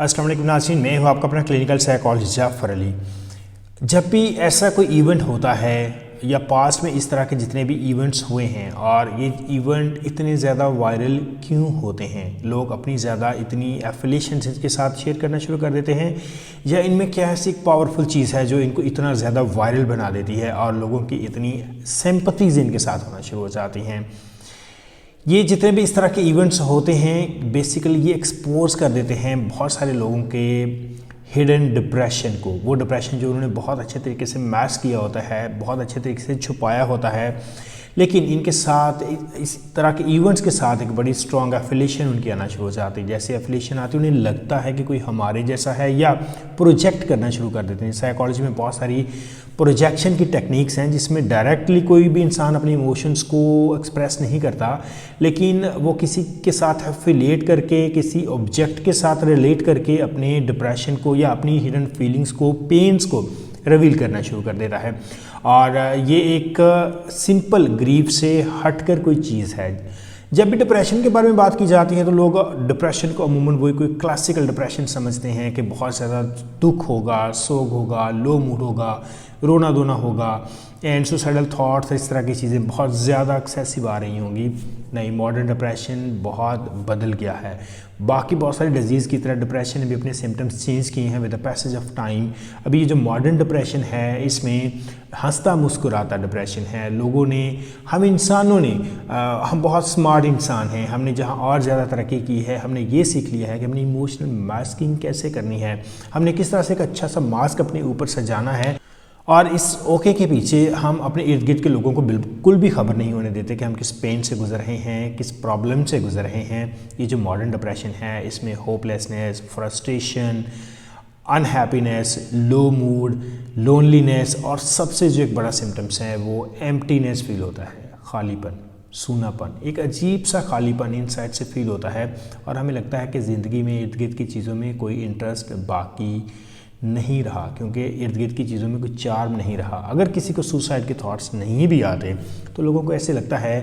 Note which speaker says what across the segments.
Speaker 1: अस्सलाम वालेकुम नाज़रीन, मैं हूँ आपका अपना क्लिनिकल साइकोलॉजिस्ट जाफ़र अली। जब भी ऐसा कोई इवेंट होता है या पास्ट में इस तरह के जितने भी इवेंट्स हुए हैं और ये इवेंट इतने ज़्यादा वायरल क्यों होते हैं, लोग अपनी ज़्यादा इतनी एफिलिएशंस इसके साथ शेयर करना शुरू कर देते हैं, या इनमें क्या ऐसी एक पावरफुल चीज़ है जो इनको इतना ज़्यादा वायरल बना देती है और लोगों की इतनी सिंपैथीज़ इनके साथ होना शुरू हो जाती हैं। ये जितने भी इस तरह के इवेंट्स होते हैं बेसिकली ये एक्सपोज कर देते हैं बहुत सारे लोगों के हिडन डिप्रेशन को, वो डिप्रेशन जो उन्होंने बहुत अच्छे तरीके से मास्क किया होता है, बहुत अच्छे तरीके से छुपाया होता है, लेकिन इनके साथ इस तरह के इवेंट्स के साथ एक बड़ी स्ट्रॉन्ग एफिलिएशन उनकी आना शुरू हो जाती है। जैसे एफिलिएशन आती है उन्हें लगता है कि कोई हमारे जैसा है या प्रोजेक्ट करना शुरू कर देते हैं। साइकोलॉजी में बहुत सारी प्रोजेक्शन की टेक्निक्स हैं जिसमें डायरेक्टली कोई भी इंसान अपने इमोशंस को एक्सप्रेस नहीं करता, लेकिन वो किसी के साथ एफिलिएट करके, किसी ऑब्जेक्ट के साथ रिलेट करके अपने डिप्रेशन को या अपनी हिडन फीलिंग्स को, पेन्स को रिवील करना शुरू कर देता है। और ये एक सिंपल ग्रीफ से हटकर कोई चीज़ है। जब भी डिप्रेशन के बारे में बात की जाती है तो लोग डिप्रेशन को अमूमन वही कोई क्लासिकल डिप्रेशन समझते हैं कि बहुत ज़्यादा दुख होगा, सोग होगा, लो मूड होगा, रोना धोना होगा एंड सुसाइडल थॉट्स, इस तरह की चीज़ें बहुत ज़्यादा एक्सेसिव आ रही होंगी। नहीं, मॉडर्न डिप्रेशन बहुत बदल गया है। बाकी बहुत सारी डिजीज़ की तरह डिप्रेशन ने भी अपने सिम्टम्स चेंज किए हैं with the passage of time. अभी ये जो मॉडर्न डिप्रेशन है इसमें हंसता मुस्कुराता डिप्रेशन है। लोगों ने, हम इंसानों ने, हम बहुत स्मार्ट इंसान हैं, हमने जहाँ और ज़्यादा तरक्की की है, हमने ये सीख लिया है कि अपनी इमोशनल मास्किंग कैसे करनी है, हमने किस तरह से एक अच्छा सा मास्क अपने ऊपर सजाना है। और इस ओके के पीछे हम अपने इर्द गिर्द के लोगों को बिल्कुल भी खबर नहीं होने देते कि हम किस पेन से गुजर रहे हैं, किस प्रॉब्लम से गुजर रहे हैं। ये जो मॉडर्न डिप्रेशन है इसमें होपलेसनेस, फ्रस्ट्रेशन, अनहैप्पीनेस, लो मूड, लोनलीनेस और सबसे जो एक बड़ा सिम्टम्स है वो एम्प्टीनेस फील होता है, खालीपन, सूनापन, एक अजीब सा खालीपन इनसाइड से फील होता है और हमें लगता है कि ज़िंदगी में इर्द गिर्द की चीज़ों में कोई इंटरेस्ट बाकी नहीं रहा, क्योंकि इर्द गिर्द की चीज़ों में कोई चार्म नहीं रहा। अगर किसी को सुसाइड के थॉट्स नहीं भी आते तो लोगों को ऐसे लगता है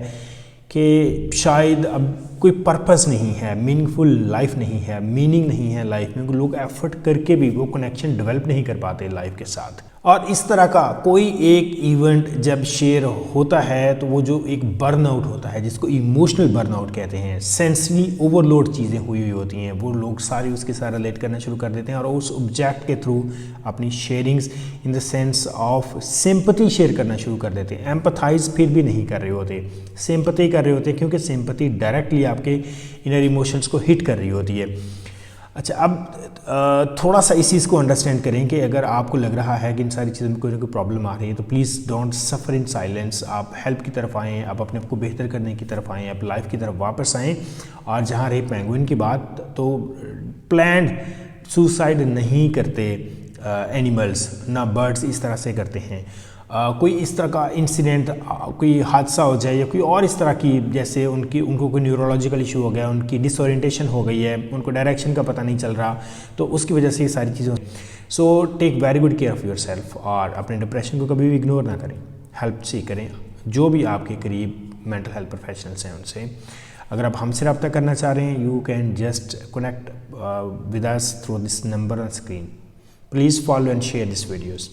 Speaker 1: कि शायद अब कोई पर्पस नहीं है, मीनिंगफुल लाइफ नहीं है, मीनिंग नहीं है लाइफ में। लोग एफर्ट करके भी वो कनेक्शन डेवलप नहीं कर पाते लाइफ के साथ। और इस तरह का कोई एक इवेंट जब शेयर होता है तो वो जो एक बर्नआउट होता है, जिसको इमोशनल बर्नआउट कहते हैं, सेंसरी ओवरलोड चीज़ें हुई होती हैं, वो लोग सारी उसके साथ रिलेट करना शुरू कर देते हैं और उस ऑब्जेक्ट के थ्रू अपनी sharings in the sense of sympathy share करना शुरू कर देते हैं। एम्पैथाइज फिर भी नहीं कर रहे होते, सिंपैथी कर रहे होते हैं, क्योंकि सिंपैथी डायरेक्टली आपके इनर इमोशंस को हिट कर रही होती है। अच्छा, अब थोड़ा सा इस चीज़ को अंडरस्टैंड करें कि अगर आपको लग रहा है कि इन सारी चीज़ों में कोई ना कोई प्रॉब्लम आ रही है तो please don't suffer in silence. आप हेल्प की तरफ आएँ, आप अपने आप को बेहतर करने की तरफ आएँ, आप लाइफ की तरफ वापस आएँ। और जहाँ रही पेंगुइन की बात, तो प्लान्ड सुसाइड नहीं करते एनिमल्स, ना बर्ड्स इस तरह से करते हैं। कोई इस तरह का इंसिडेंट, कोई हादसा हो जाए या कोई और इस तरह की, जैसे उनको कोई न्यूरोलॉजिकल इशू हो गया, उनकी डिसओरिएंटेशन हो गई है, उनको डायरेक्शन का पता नहीं चल रहा, तो उसकी वजह से ये सारी चीज़ें। So take very good care of yourself और अपने डिप्रेशन को कभी भी इग्नोर ना करें, हेल्प सी करें जो भी आपके करीब मेंटल हेल्थ प्रोफेशनल्स हैं उनसे। अगर आप हमसे रब्ता करना चाह रहे हैं, you can just connect with us through this number on screen. Please follow and share this videos.